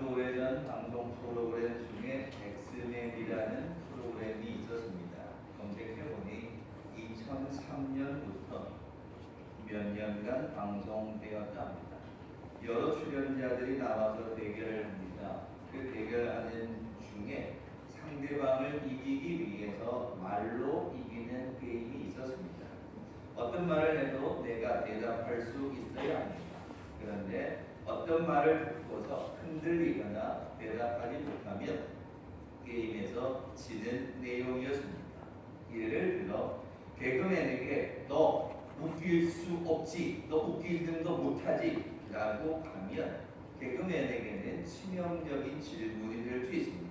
아주 오래전 방송 프로그램 중에 엑스맨이라는 프로그램이 있었습니다. 검색해보니 2003년부터 몇 년간 방송되었다 합니다. 여러 출연자들이 나와서 대결을 합니다. 그 대결하는 중에 상대방을 이기기 위해서 말로 이기는 게임이 있었습니다. 어떤 말을 해도 내가 대답할 수 있어야 합니다. 그런데 어떤 말을 듣고서 흔들리거나 대답하지 못하면 게임에서 지는 내용이었습니다. 예를 들어 개그맨에게 너 웃길 수 없지, 너 웃기는 거 못하지 라고 하면 개그맨에게는 치명적인 질문이 될 수 있습니다.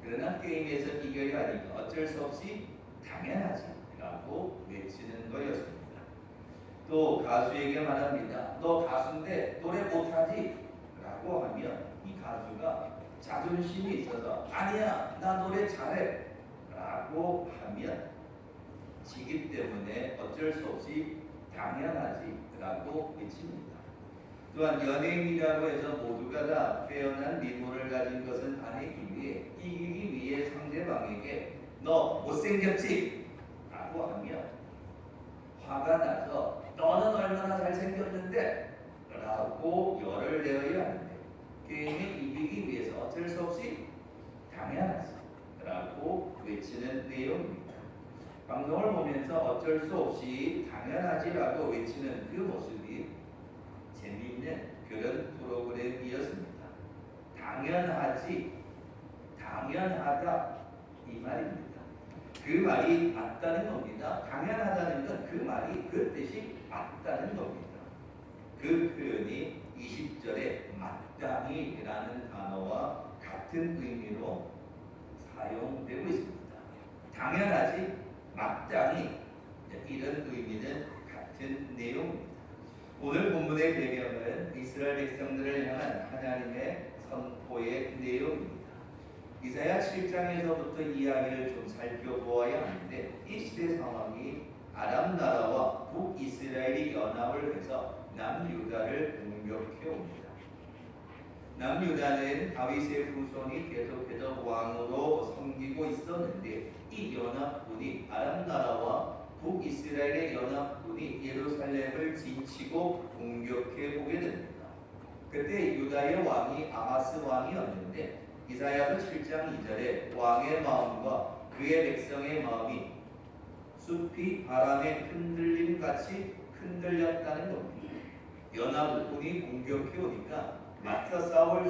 그러나 게임에서 이겨야 하니까 어쩔 수 없이 당연하지 라고 외치는 거였습니다. 또 가수에게 말합니다. 너 가수인데 노래 못하지? 라고 하면 이 가수가 자존심이 있어서 아니야 나 노래 잘해 라고 하면 지기 때문에 어쩔 수 없이 당연하지 라고 외칩니다. 또한 연예인이라고 해서 모두가 다 빼어난 미모를 가진 것은 아니기 위해 이기기 위해 상대방에게 너 못생겼지? 라고 하면 화가 나서 너는 얼마나 잘생겼는데? 라고 열을 내어야 하는데 게임에 이기기 위해서 어쩔 수 없이 당연하지 라고 외치는 내용입니다. 방송을 보면서 어쩔 수 없이 당연하지라고 외치는 그 모습이 재미있는 그런 프로그램이었습니다. 당연하지, 당연하다 이 말입니다. 그 말이 맞다는 겁니다. 당연하다는 건 그 말이 그 뜻이 맞다는 겁니다. 그 표현이 20절에 마땅히라는 단어와 같은 의미로 사용되고 있습니다. 당연하지, 마땅히 이런 의미는 같은 내용입니다. 오늘 본문의 배경은 이스라엘 백성들을 향한 하나님의 선포의 내용입니다. 이사야 7장에서부터 이야기를 좀 살펴보아야 하는데 이 시대 상황이 아람 나라와 북이스라엘이 연합을 해서 남유다를 공격해 옵니다. 남유다는 다윗의 후손이 계속해서 왕으로 섬기고 있었는데 이 연합군이 아람 나라와 북이스라엘의 연합군이 예루살렘을 지치고 공격해 오게 됩니다. 그때 유다의 왕이 아하스 왕이었는데 이사야서 7장 2절에 왕의 마음과 그의 백성의 마음이 숲이 바람에 흔들림같이 흔들렸다는 겁니다. 연합군이 공격해 오니까 맞서 싸울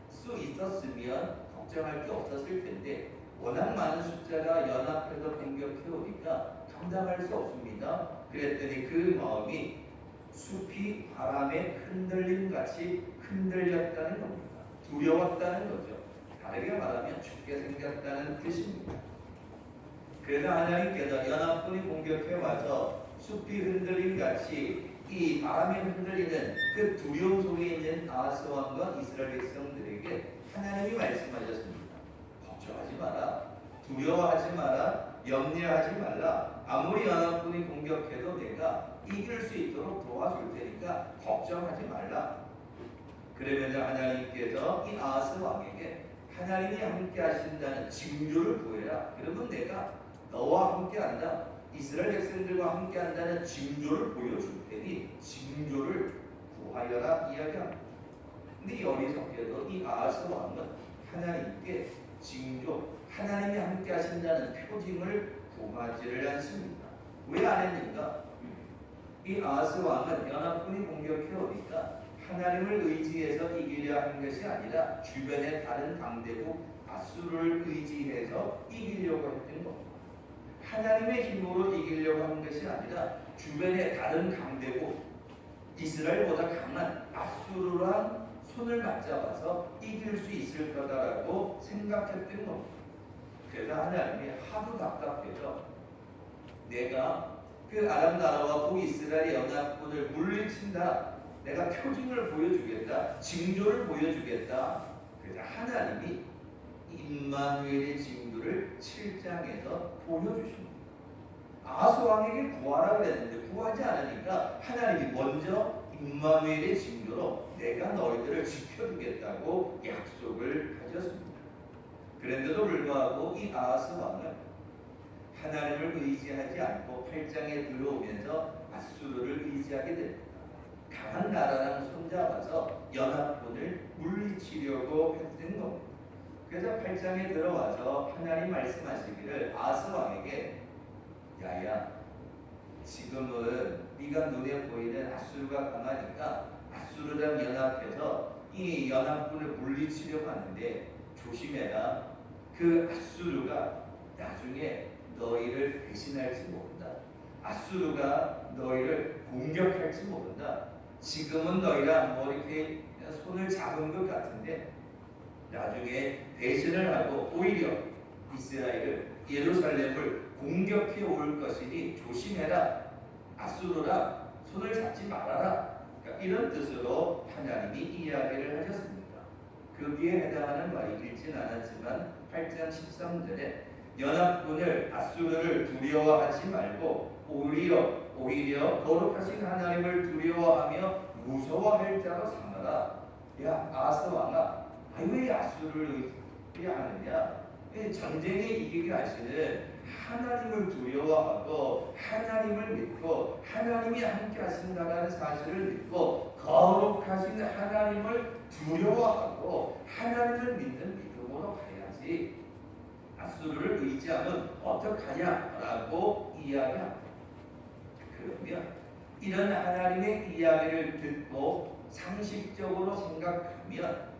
수 있었으면 걱정할 게 없었을 텐데 워낙 많은 숫자가 연합해서 공격해 오니까 감당할 수 없습니다. 그랬더니 그 마음이 숲이 바람에 흔들림같이 흔들렸다는 겁니다. 두려웠다는 거죠. 다르게 말하면 죽게 생겼다는 뜻입니다. 그래서 하나님께서 연합군이 공격해 와서 숲이 흔들림같이 이 바람에 흔들리는 그 두려움 속에 있는 아하스 왕과 이스라엘 백성들에게 하나님이 말씀하셨습니다. 걱정하지 마라. 두려워하지 마라. 염려하지 말라. 아무리 연합군이 공격해도 내가 이길 수 있도록 도와줄 테니까 걱정하지 말라. 그러면서 하나님께서 이 아하스 왕에게 하나님이 함께 하신다는 징조를 보여라. 그러면 내가 너와 함께 한다. 이스라엘 백성들과 함께 한다는 징조를 보여줄 테니 징조를 구하여라 이야기합니다. 근데 어리석게도 이 아하스 왕은 하나님께 징조, 하나님이 함께 하신다는 표징을 구하지를 않습니다. 왜 안 했는가? 이 아하스 왕은 연합군이 공격해 오니까 하나님을 의지해서 이기려 한 것이 아니라 주변의 다른 강대국 아수르를 의지해서 이기려고 했던 겁니다. 하나님의 힘으로 이기려고 한 것이 아니라 주변의 다른 강대국 이스라엘보다 강한 아수르랑 손을 맞잡아서 이길 수 있을 거다라고 생각했던 겁니다. 그래서 하나님이 하도 답답해서 내가 그 아람 나라와 북이스라엘 연합군을 물리친다. 내가 표징을 보여주겠다. 징조를 보여주겠다. 그래서 하나님이 임마누엘의 징조를 7장에서 보여주십니다. 아하스 왕에게 구하라 그랬는데 구하지 않으니까 하나님이 먼저 임마누엘의 징조로 내가 너희들을 지켜주겠다고 약속을 하셨습니다. 그런데도 불구하고 이 아하스 왕은 하나님을 의지하지 않고 8장에 들어오면서 아수르를 의지하게 됩니다. 강한 나라랑 손잡아서 연합군을 물리치려고 했던 겁니다. 그래서 8장에 들어와서 하나님 말씀하시기를 아하스 왕에게 야야 지금은 네가 눈에 보이는 아수르가 강하니까 아수르랑 연합해서 이 연합군을 물리치려고 하는데 조심해라. 그 아수르가 나중에 너희를 배신할지 모른다. 아수르가 너희를 공격할지 모른다. 지금은 너희랑 뭐 이렇게 손을 잡은 것 같은데 나중에 배신을 하고 오히려 이스라엘을 예루살렘을 공격해 올 것이니 조심해라. 아수르라 손을 잡지 말아라. 그러니까 이런 뜻으로 하나님이 이야기를 하셨습니다. 거기에 해당하는 말이 읽진 않았지만 8장 13절에 연합군을 아수르를 두려워하지 말고 오히려 거룩하신 하나님을 두려워하며 무서워할 자로 삼아라. 야 아하스 왕아, 왜 아수르를 의지하느냐? 전쟁에 이기게 하시는 하나님을 두려워하고 하나님을 믿고 하나님이 함께 하신다는 사실을 믿고 거룩하신 하나님을 두려워하고 하나님을 믿는 믿음으로 가야지. 아수르를 의지하면 어떡하냐라고 이야기합니다. 그러면 이런 하나님의 이야기를 듣고 상식적으로 생각하면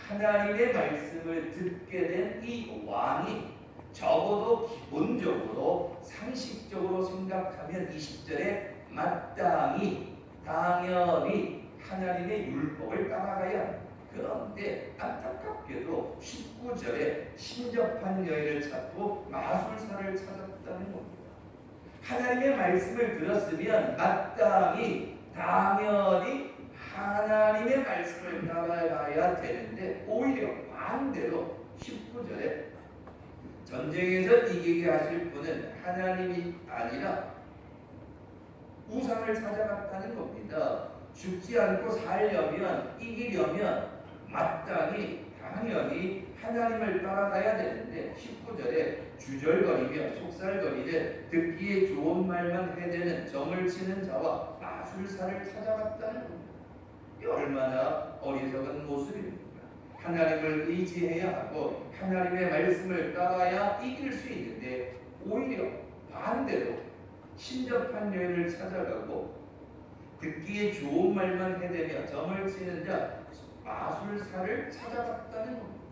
하나님의 말씀을 듣게 된 이 왕이 적어도 기본적으로 상식적으로 생각하면 20절에 마땅히 당연히 하나님의 율법을 따라가야 합니다. 그런데 안타깝게도 19절에 신접한 여인을 찾고 마술사를 찾았다는 겁니다. 하나님의 말씀을 들었으면 마땅히 당연히 하나님의 말씀을 따라가야 되는데 오히려 반대로 19절에 전쟁에서 이기게 하실 분은 하나님이 아니라 우상을 찾아갔다는 겁니다. 죽지 않고 살려면 이기려면 마땅히 당연히 하나님을 따라가야 되는데 19절에 주절거리며 속살거리는 듣기에 좋은 말만 해대는 점을 치는 자와 마술사를 찾아갔다는 겁니다. 이 얼마나 어리석은 모습입니까? 하나님을 의지해야 하고 하나님의 말씀을 따라야 이길 수 있는데 오히려 반대로 신접한 여인을 찾아가고 듣기에 좋은 말만 해대며 점을 치는 자 마술사를 찾아갔다는 겁니다.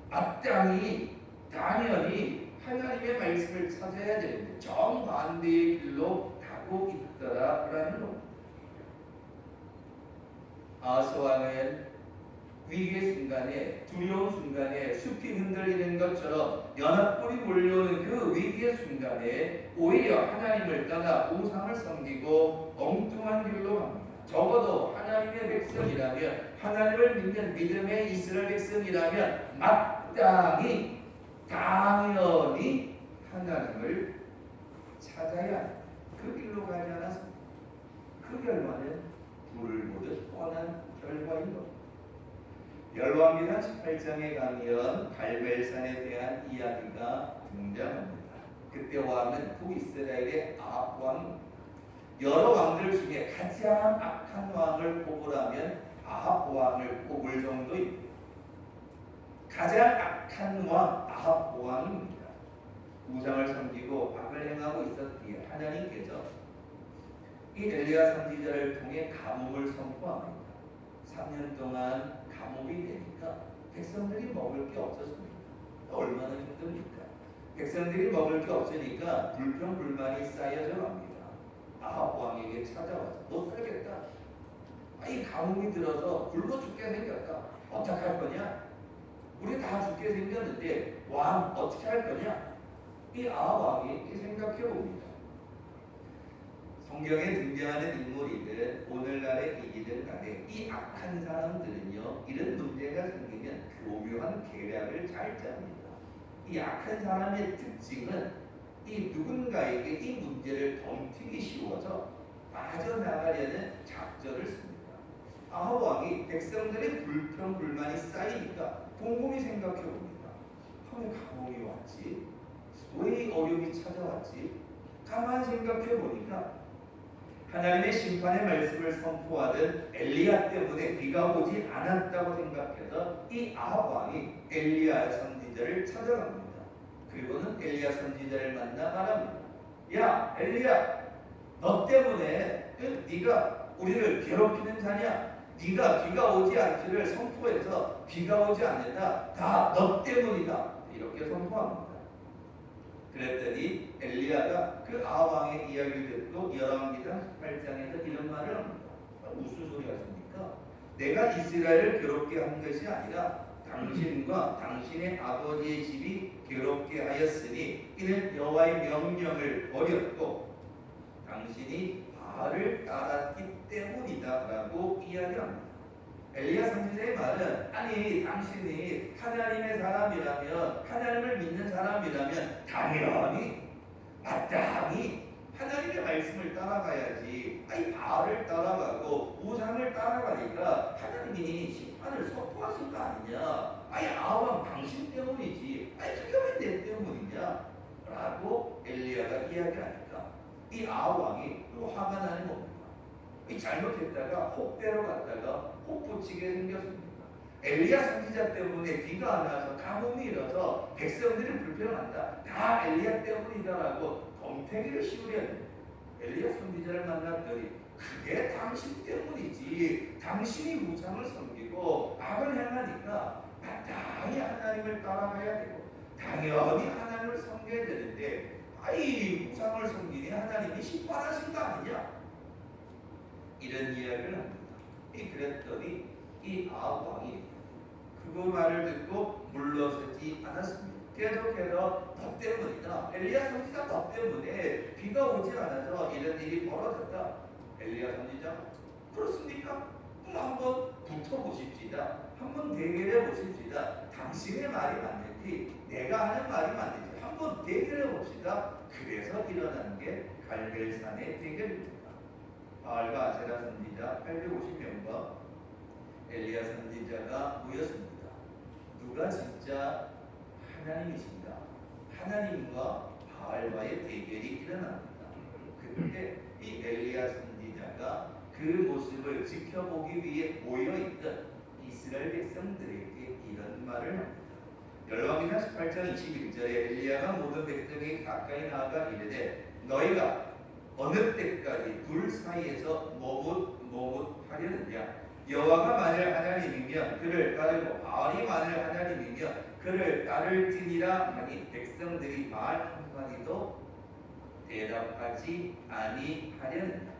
마땅히 당연히 하나님의 말씀을 찾아야 되는데 정반대의 길로 가고 있더라라는 겁니다. 아하스 왕은 위기의 순간에 두려운 순간에 숲이 흔들리는 것처럼 연합군이 몰려오는 그 위기의 순간에 오히려 하나님을 떠나 우상을 섬기고 엉뚱한 길로 갑니다. 적어도 하나님의 백성이라면 하나님을 믿는 믿음의 이스라엘 백성이라면 마땅히 당연히 하나님을 찾아야 그 길로 가지 않았습니다. 그 결과는 불을 보듯 뻔한 결과인 겁니다. 열왕기상 18장에 가면 갈멜산에 대한 이야기가 등장합니다. 그때 왕은 북이스라엘의 아합 왕입니다. 여러 왕들 중에 가장 악한 왕을 꼽으라면 아합 왕을 꼽을 정도입니다. 가장 악한 왕 아합 왕입니다. 우상을 섬기고 악을 행하고 있었기에 하나님께서 이 엘리야 선지자를 통해 가뭄을 선포합니다. 3년 동안 가뭄이 되니까 백성들이 먹을 게 없었습니다. 얼마나 힘듭니까? 백성들이 먹을 게 없으니까 불평불만이 쌓여져 갑니다. 아합 왕에게 찾아와서 못 살겠다. 이 가뭄이 들어서 굶어 죽게 생겼다. 어떡할 거냐? 우리 다 죽게 생겼는데 왕 어떻게 할 거냐? 이 아합 왕이 생각해 봅니다. 성경에 등장하는 인물이든 오늘날의 이기든 간에 이 악한 사람들은요 이런 문제가 생기면 교묘한 계략을 잘 짭니다. 이 악한 사람의 특징은 이 누군가에게 이 문제를 덤튀기 쉬워서 빠져나가려는 작전을 씁니다. 아합 왕이 백성들의 불평 불만이 쌓이니까 곰곰이 생각해 봅니다. 왜 가뭄이 왔지? 왜 이 어려움이 찾아왔지? 가만 생각해 보니까 하나님의 심판의 말씀을 선포하던 엘리야 때문에 비가 오지 않았다고 생각해서 이 아합 왕이 엘리야 선지자를 찾아갑니다. 그리고는 엘리야 선지자를 만나 말합니다. 야 엘리야, 너 때문에 네가 우리를 괴롭히는 자냐? 네가 비가 오지 않기를 선포해서 비가 오지 않는다. 다 너 때문이다. 이렇게 선포합니다. 그랬더니 엘리야가 그 아합 왕의 이야기를 듣고 열왕기상 18장에서 이런 말을 합니다. 무슨 소리 하십니까? 내가 이스라엘을 괴롭게 한 것이 아니라 당신과 당신의 아버지의 집이 괴롭게 하였으니 이는 여호와의 명령을 버렸고 당신이 바알을 따랐기 때문이다라고 이야기합니다. 엘리야 선지자의 말은 아니 당신이 하나님의 사람이라면 하나님을 믿는 사람이라면 당연히 마땅히 하나님의 말씀을 따라가야지. 아니 바알을 따라가고 우상을 따라가니까 하나님이 심판을 선포하신 거 아니냐. 아니 아합 당신 때문이지. 아니 그게 왜 내 때문이냐 라고 엘리야가 이야기하니까 이 아합 왕이 또 화가 나는 겁니다. 이 잘못했다가 혹대로 갔다가 혹붙이게 생겼습니다. 엘리야 선지자 때문에 비가 안 와서 가뭄이 일어서 백성들이 불평한다. 다 엘리야 때문이다라고 덤태기를 씌우려는 엘리야 선지자를 만났더니 그게 당신 때문이지. 당신이 우상을 섬기고 악을 행하니까 마땅히 하나님을 따라가야 되고 당연히 하나님을 섬겨야 되는데 아이 우상을 섬기니 하나님이 심판하신 거 아니냐? 이런 이야기를 합니다. 그랬더니 이 아합 왕이 그 말을 듣고 물러서지 않았습니다. 계속해서 너 때문이다. 엘리야 선지자 너 때문에 비가 오지 않아서 이런 일이 벌어졌다. 엘리야 선지자 그렇습니까? 그럼 한번 붙어보십시다. 한번 대결해 보십시다. 당신의 말이 맞는지 내가 하는 말이 맞는지 한번 대결해 봅시다. 그래서 일어난 게 갈멜산의 대결입니다. 바알과 아세라 선지자 850명과 엘리야 선지자가 모였습니다. 누가 진짜 하나님이신가? 하나님과 바알과의 대결이 일어납니다. 그때 이 엘리야 선지자가 그 모습을 지켜보기 위해 모여있던 이스라엘 백성들에게 이런 말을 합니다. 열왕기상 18장 21절에 엘리야가 모든 백성에게 가까이 나아가 이르되 너희가 어느 때까지 둘 사이에서 머뭇머뭇하려느냐? 여호와가 만일 하나님이면 그를 따르고 바알이 만일 하나님이면 그를 따를지니라 하니 백성들이 말 한마디도 대답하지 아니하려느냐?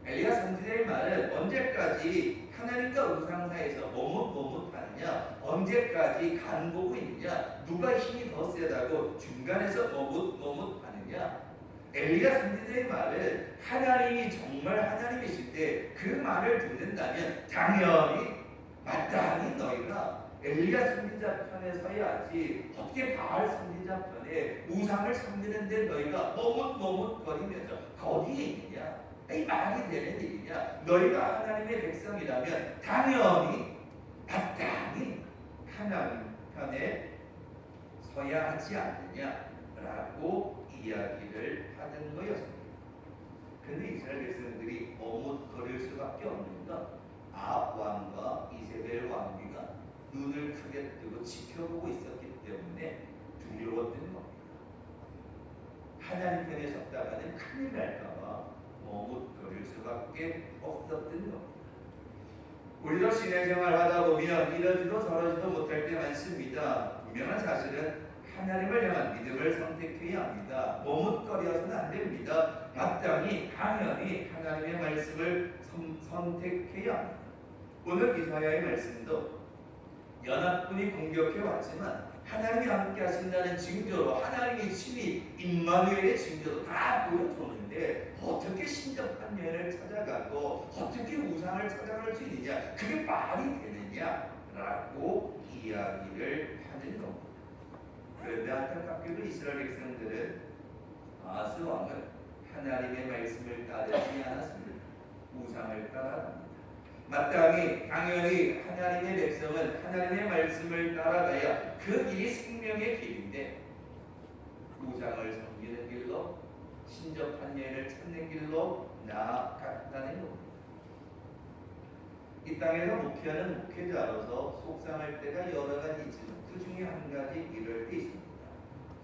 엘리야 선지자의 말은 언제까지 하나님과 우상 사이에서 머뭇머뭇하느냐? 언제까지 간 보고 있느냐? 누가 힘이 더 세다고 중간에서 머뭇머뭇하느냐? 엘리야 선지자의 말은 하나님이 정말 하나님이실 때 그 말을 듣는다면 당연히 마땅히 너희가 엘리야 선지자 편에 서야지 어떻게 바알 선지자 편에 우상을 섬기는데 너희가 머뭇머뭇거리면서 거기에 있느냐? 이 말이 되는 일이냐? 너희가 하나님의 백성이라면 당연히 마땅히 하나님 편에 서야 하지 않느냐라고 이야기를 하는 거였습니다. 그런데 이스라엘 백성들이 머뭇거릴 수밖에 없는 건 아합 왕과 이세벨 왕비가 눈을 크게 뜨고 지켜보고 있었기 때문에 두려웠던 겁니다. 하나님 편에 섰다가는 큰일 날까봐 머뭇거릴 수밖에 없었던 겁니다. 우리도 신앙생활 하다 보면 이러지도 저러지도 못할 때 많습니다. 분명한 사실은 하나님을 향한 믿음을 선택해야 합니다. 머뭇거려서는 안 됩니다. 마땅히 당연히 하나님의 말씀을 선택해야 합니다. 오늘 이사야의 말씀도 연합군이 공격해 왔지만 하나님이 함께 하신다는 징조로 하나님의 신이 임마누엘의 징조로 다 보여줬는데 어떻게 신접한 면을 찾아가고 어떻게 우상을 찾아갈 수 있느냐? 그게 말이 되느냐라고 이야기를 하는 겁니다. 그런데 안타깝게도 이스라엘 백성들은 아스 왕은 하나님의 말씀을 따르지 않았습니다. 우상을 따라갑니다. 마땅히 당연히 하나님의 백성은 하나님의 말씀을 따라가야 그 길이 생명의 길인데 우상을 섬기는 길로 신접한 예를 찾는 길로 나아갔다는 겁니다. 이 땅에서 목회하는 목회자로서 속상할 때가 여러 가지 있지만 그 중에 한 가지 이럴 때 있습니다.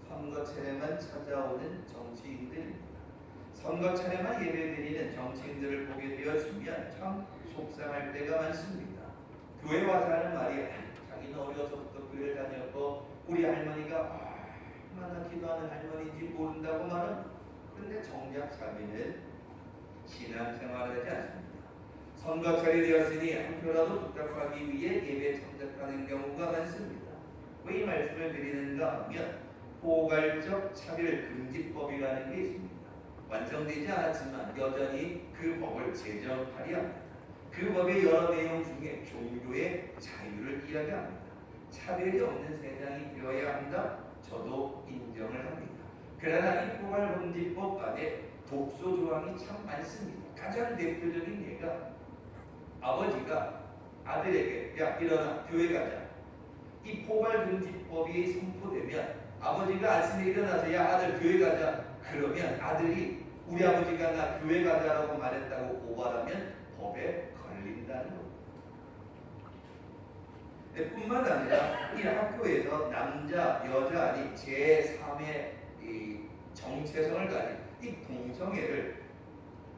선거 차례만 찾아오는 정치인들입니다. 선거 차례만 예배드리는 정치인들을 보게 되어지면 참 속상할 때가 많습니다. 교회 와서 하는 말이 자기는 어려서부터 교회를 다녔고 우리 할머니가 얼마나 기도하는 할머니인지 모른다고 말은, 그런데 정작 자기는 신앙생활을 하지 않습니다. 선거철이 되었으니 한 표라도 부탁하기 위해 예배에 참석하는 경우가 많습니다. 왜 이 말씀을 드리는가 하면 포괄적 차별금지법이라는 게 있습니다. 완성되지 않았지만 여전히 그 법을 제정하려 합니다. 그 법의 여러 내용 중에 종교의 자유를 이야기합니다. 차별이 없는 세상이 되어야 한다. 저도 인정을 합니다. 그러나 이 포괄금지법 안에 독소 조항이 참 많습니다. 가장 대표적인 예가 아버지가 아들에게 야 일어나 교회 가자. 이 포괄금지법이 선포되면 아버지가 아침에 일어나서 야 아들 교회 가자. 그러면 아들이 우리 아버지가 나 교회 가자라고 말했다고 고발하면 법에 걸린다는 겁니다. 뿐만 아니라 이 학교에서 남자, 여자 아니 제3의 이 정체성을 가진 이 동성애를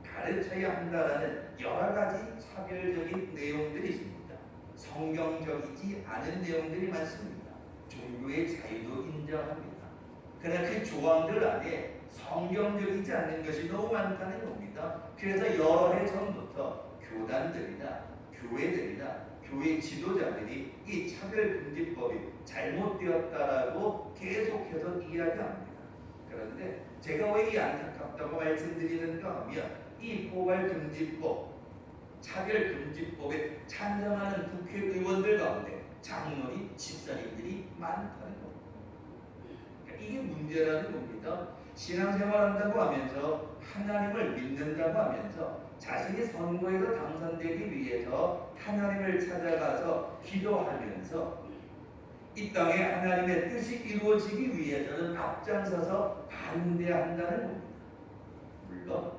가르쳐야 한다라는 여러 가지 차별적인 내용들이 있습니다. 성경적이지 않은 내용들이 많습니다. 종교의 자유도 인정합니다. 그러나 그 조항들 안에 성경적이지 않는 것이 너무 많다는 겁니다. 그래서 여러 해 전부터 교단들이나 교회들이나 교회 지도자들이 이 차별금지법이 잘못되었다라고 계속해서 이야기합니다. 그런데 제가 왜 이 안타깝다고 말씀드리는가 하면 이 포괄금지법, 차별금지법에 찬성하는 국회의원들 가운데 장로님, 집사님들이 많다는 겁니다. 그러니까 이게 문제라는 겁니다. 신앙생활한다고 하면서 하나님을 믿는다고 하면서 자신이 선거에서 당선되기 위해서 하나님을 찾아가서 기도하면서 이 땅에 하나님의 뜻이 이루어지기 위해서는 앞장서서 반대한다는 겁니다. 물론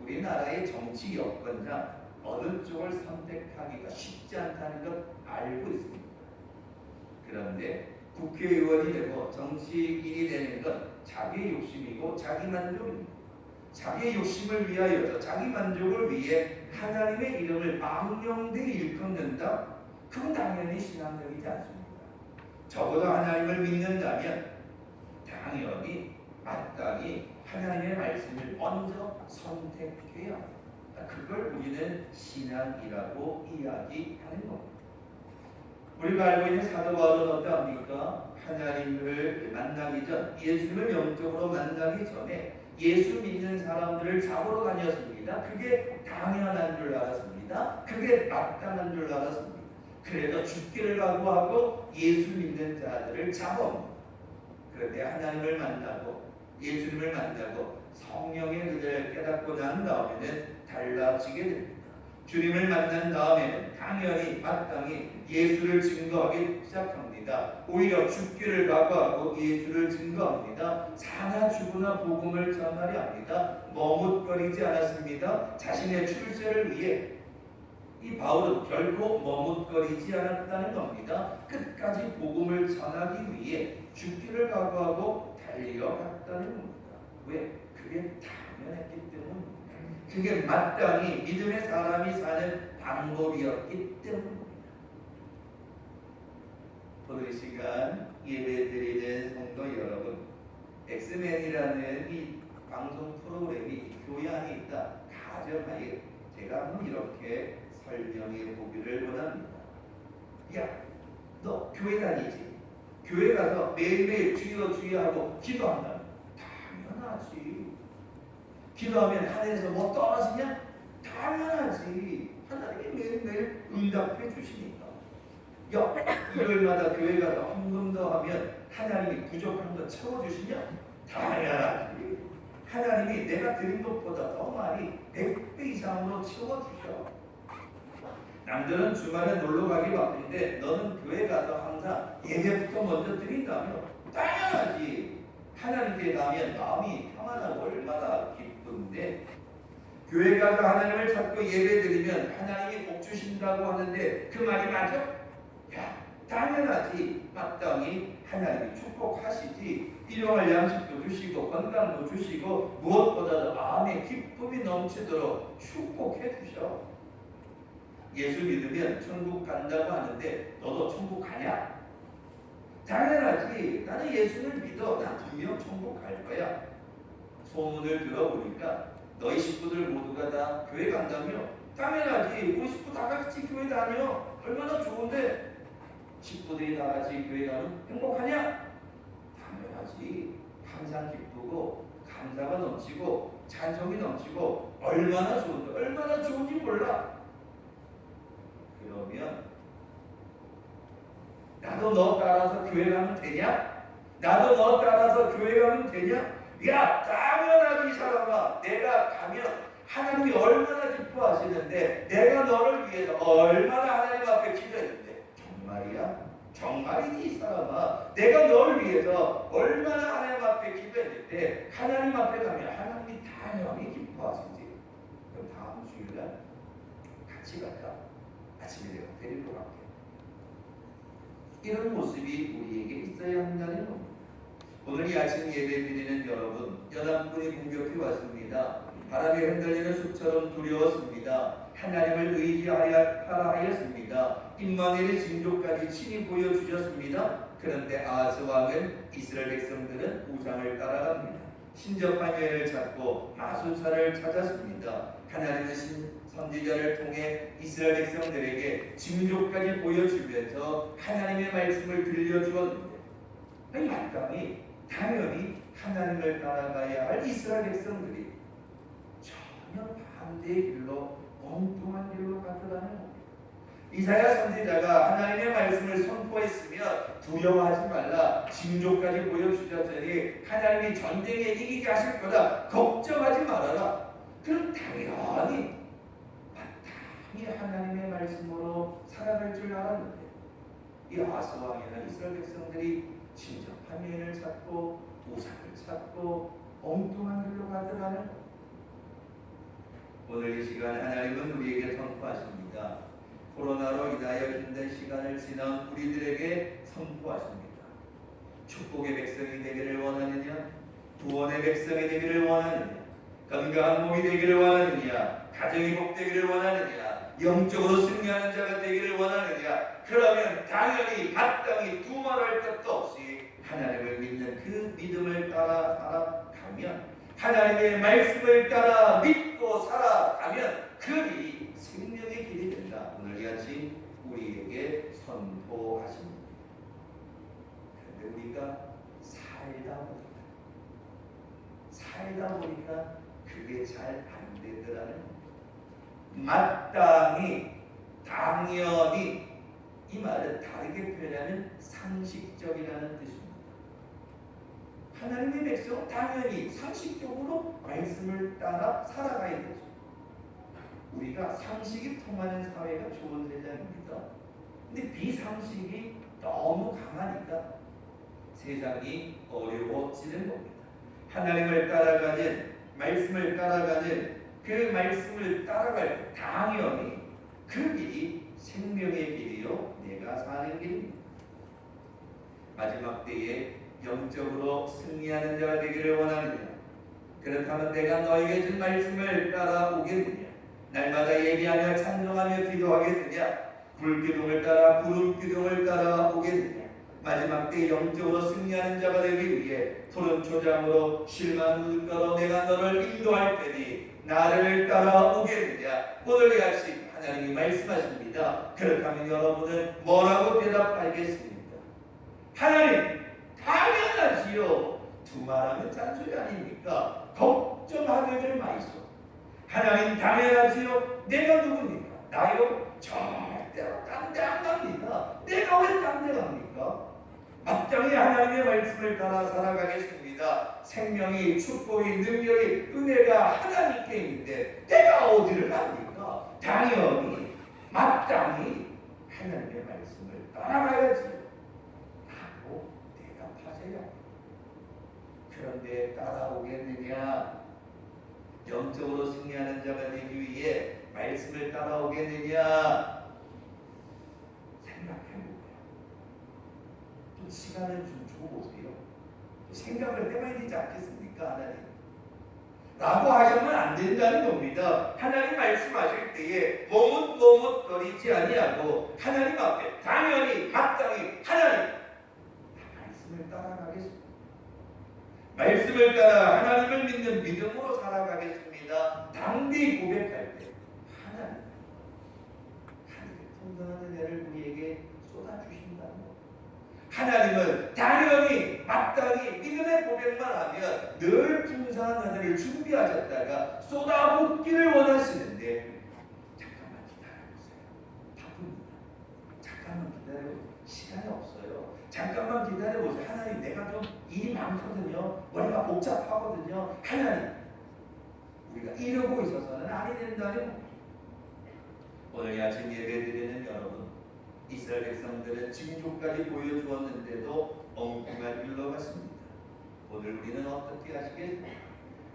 우리나라의 정치 여건상 어느 쪽을 선택하기가 쉽지 않다는 것 알고 있습니다. 그런데 국회의원이 되고 정치인이 되는 건 자기의 욕심이고 자기 만족입니다. 자기의 욕심을 위하여서 자기 만족을 위해 하나님의 이름을 망령되이 일컫는다? 그건 당연히 신앙적이지 않습니다. 적어도 하나님을 믿는다면 당연히 마땅히 하나님의 말씀을 먼저 선택해야 합니다. 그걸 우리는 신앙이라고 이야기하는 겁니다. 우리가 알고 있는 사도 바울은 어떠합니까? 하나님을 만나기 전, 예수를 영적으로 만나기 전에 예수 믿는 사람들을 잡으러 다녔습니다. 그게 당연한 줄 알았습니다. 그게 마땅한 줄 알았습니다. 그래서 죽기를 각오하고 예수 믿는 자들을 잡아옵니다. 그런데 하나님을 만나고 예수님을 만나고 성령의 은혜를 깨닫고 난 다음에는 달라지게 됩니다. 주님을 만난 다음에는 당연히 마땅히 예수를 증거하기 시작합니다. 오히려 죽기를 각오하고 예수를 증거합니다. 사나 죽으나 복음을 전하려 합니다. 머뭇거리지 않았습니다. 자신의 출세를 위해 이 바울은 결코 머뭇거리지 않았다는 겁니다. 끝까지 복음을 전하기 위해 죽기를 각오하고 달려갔다는 겁니다. 왜? 그게 당연했기 때문입니다. 그게 마땅히 믿음의 사람이 사는 방법이었기 때문입니다. 오늘 시간 예배드리는 성도 여러분, 엑스맨이라는 이 방송 프로그램이 교회 안에 있다 가정하에 제가 한번 이렇게 설명해 보기를 원합니다. 야, 너 교회 다니지? 교회 가서 매일매일 주여 주여 하고 기도한다. 당연하지. 기도하면 하늘에서 뭐 떨어지냐? 당연하지. 하나님이 매일매일 응답해 주시니까. 야, 일요일마다 교회 가서 헌금 더 하면 하나님이 부족한 거 채워주시냐? 당연하지. 하나님이 내가 드린 것보다 더 많이 100배 이상으로 채워주셔. 남들은 주말에 놀러 가기 바쁜데 너는 교회 가서 항상 예배부터 먼저 드린다며? 당연하지. 하나님께 가면 마음이 평안하고 얼마나 기쁜데, 교회 가서 하나님을 찾고 예배 드리면 하나님이 복 주신다고 하는데 그 말이 맞아? 야, 당연하지. 마땅히 하나님이 축복하시지. 일용할 양식도 주시고 건강도 주시고 무엇보다도 마음에 기쁨이 넘치도록 축복해 주셔. 예수 믿으면 천국 간다고 하는데 너도 천국 가냐? 당연하지. 나는 예수를 믿어. 난 분명 천국 갈 거야. 소문을 들어보니까 너희 식구들 모두가 다 교회 간다며? 당연하지. 우리 식구 다 같이 교회 다녀. 얼마나 좋은데. 식구들이 다 같이 교회 가면 행복하냐? 당연하지. 항상 기쁘고 감사가 넘치고 찬송이 넘치고 얼마나 좋은데, 얼마나 좋은지 몰라. 그러면 나도 너 따라서 교회 가면 되냐? 나도 너 따라서 교회 가면 되냐? 야, 당연하지. 이 사람아, 내가 가면 하나님이 얼마나 기뻐하시는데, 내가 너를 위해서 얼마나 하나님 앞에 기도했는데. 정말이야? 정말이지. 이 사람아, 내가 너를 위해서 얼마나 하나님 앞에 기도했는데 하나님 앞에 가면 하나님이 당연히 기뻐하시지. 그럼 다음 주일날 같이 갈까? 아침에 내가 데리고 갈게. 이런 모습이 우리에게 있어야 한다는 겁니다. 오늘 이 아침 예배 드리는 여러분, 연합군이 공격해 왔습니다. 바람에 흔들리는 숲처럼 두려웠습니다. 하나님을 의지하여 하였습니다. 임마누엘의 징조까지 친히 보여주셨습니다. 그런데 아하스 왕은 이스라엘 백성들은 우상을 따라갑니다. 신접한 여인을 찾고 마수차를 찾았습니다. 하나님은 선지자를 통해 이스라엘 백성들에게 징조까지 보여주면서 하나님의 말씀을 들려주었는데, 마땅히 당연히 하나님을 따라가야 할 이스라엘 백성들이 전혀 반대의 길로, 엉뚱한 길로 가더라는 겁니다. 이사야 선지자가 하나님의 말씀을 선포했으며 두려워하지 말라, 징조까지 보여주셨으니 하나님이 전쟁에 이기게 하실 거다, 걱정하지 말아라. 그럼 당연히 마땅히 하나님의 말씀으로 살아갈 줄 알았는데, 이 아하스 왕이나 이스라엘 백성들이 신접한 여인을 찾고 우상을 찾고 엉뚱한 길로 가더라는 것. 오늘 이 시간 하나님은 우리에게 선포하십니다. 코로나로 인하여 힘든 시간을 지난 우리들에게 선포하십니다. 축복의 백성이 되기를 원하느냐? 구원의 백성이 되기를 원하느냐? 건강한 몸이 되기를 원하느냐? 가정이 복되기를 원하느냐? 영적으로 승리하는 자가 되기를 원하느냐? 그러면 당연히 마땅히 두말할 것도 없이 하나님을 믿는 그 믿음을 따라 살아가면, 하나님의 말씀을 따라 믿고 살아가면 그 길이 생명의 길이 된다. 오늘 이 아침 우리에게 선포하십니다. 그런데 우리가 살다 보니까 그게 잘 안 되더라는 겁니다. 마땅히, 당연히, 이 말은 다르게 표현하면 상식적이라는 뜻입니다. 하나님의 백성은 당연히 상식적으로 말씀을 따라 살아가야 되죠. 우리가 상식이 통하는 사회가 좋은 세상입니다. 근데 비상식이 너무 강하니까 세상이 어려워지는 겁니다. 하나님을 따라가는, 말씀을 따라가는, 그 말씀을 따라갈 때 당연히 그 길이 생명의 길이요, 내가 사는 길입니다. 마지막 때에 영적으로 승리하는 자가 되기를 원하느냐? 그렇다면 내가 너에게 준 말씀을 따라오겠느냐? 날마다 예배하며 찬송하며 기도하겠느냐? 불기둥을 따라 구름기둥을 따라 오겠느냐? 마지막 때 영적으로 승리하는 자가 되기 위해 푸른 초장으로 실만 물가로 내가 너를 인도할 테니 나를 따라오겠느냐? 오늘 이 아침 하나님이 말씀하십니다. 그렇다면 여러분은 뭐라고 대답하겠습니까? 하나님, 당연하지요. 두말하면 잔소리 아닙니까? 걱정하기를 마이소. 하나님, 당연하지요. 내가 누굽니까? 나요? 절대로 딴 데 안 갑니다. 내가 왜 딴 데 갑니까? 마땅히 하나님의 말씀을 따라 살아가겠습니다. 생명이, 축복이, 능력이, 은혜가 하나님께 있는데 내가 어디를 갑니까? 당연히 마땅히 하나님의 말씀을 따라가야지 하고 대답하세요. 그런데 따라오겠느냐? 영적으로 승리하는 자가 되기 위해 말씀을 따라오겠느냐? 생각해보세요. 또 시간을 좀 줘보세요. 생각을 해봐야 되지 않겠습니까? 하나님 라고 하시면 안 된다는 겁니다. 하나님 말씀하실 때에 머뭇머뭇거리지 아니하고 하나님 앞에 당연히 마땅히 하나님 말씀을 따라가겠습니다. 말씀을 따라 하나님을 믿는 믿음으로 살아가겠습니다. 당디 고백할 때 하나님의 풍성한 은혜를 우리에게 쏟아주신다는 것. 하나님은 당연히 마땅히 믿음의 고백만 하면 늘 풍성한 은혜를 준비하셨다가 쏟아붓기를 원하시는데 잠깐만 기다려보세요. 바쁩니다. 잠깐만 기다려보세요. 시간이 없어요. 잠깐만 기다려보세요. 하나님 내가 좀 일이 많거든요. 머리가 복잡하거든요. 하나님 우리가 이러고 있어서는 아니 된다는 겁니다. 오늘 아침 예배 드리는 여러분, 이스라엘 백성들은 징조까지 보여주었는데도 엉뚱한 길로 갔습니다. 오늘 우리는 어떻게 하시겠습니까?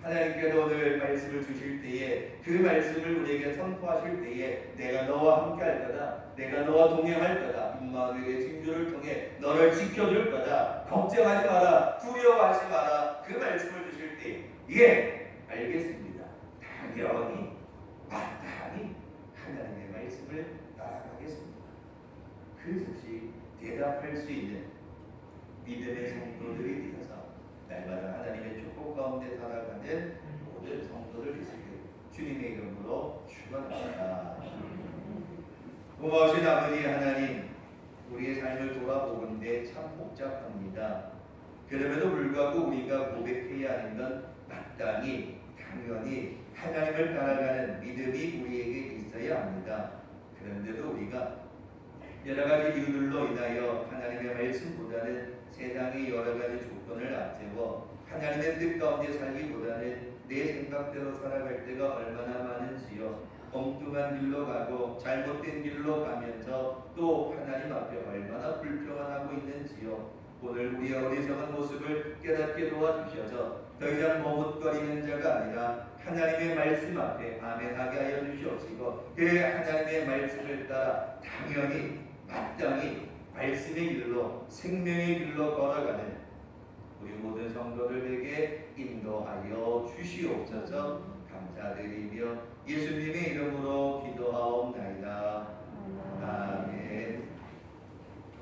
하나님께서 오늘 말씀을 주실 때에 그 말씀을 우리에게 선포하실 때에 내가 너와 함께 할 거다. 내가 너와 동행할 거다. 임마누엘의 징조를 통해 너를 지켜줄 거다. 걱정하지 마라. 두려워하지 마라. 그 말씀을 주실 때 예, 알겠습니다. 당연히 마땅히 하나님의 말씀을 따라가겠습니다. 그것이 대답할 수 있는 믿음의 성도들이 되어서 날마다 하나님의 축복 가운데 살아가는 모든 성도들 되시길 주님의 이름으로 축원합니다. 고마우신 아버지 하나님, 우리의 삶을 돌아보건대 참 복잡합니다. 그럼에도 불구하고 우리가 고백해야 하는 건 마땅히 당연히 하나님을 따라가는 믿음이 우리에게 있어야 합니다. 그런데도 우리가 여러 가지 이유들로 인하여 하나님의 말씀보다는 세상의 여러 가지 조건을 앞세워 하나님의 뜻 가운데 살기보다는 내 생각대로 살아갈 때가 얼마나 많은지요. 엉뚱한 길로 가고 잘못된 길로 가면서 또 하나님 앞에 얼마나 불평하고 있는지요. 오늘 우리의 어리석은 모습을 깨닫게 도와주셔서 더 이상 머뭇거리는 자가 아니라 하나님의 말씀 앞에 아멘하게 하여 주시옵시고 그 하나님의 말씀을 따라 당연히 마땅히 말씀의 길로 생명의 길로 걸어가는 우리 모든 성도들에게 인도하여 주시옵소서. 감사드리며 예수님의 이름으로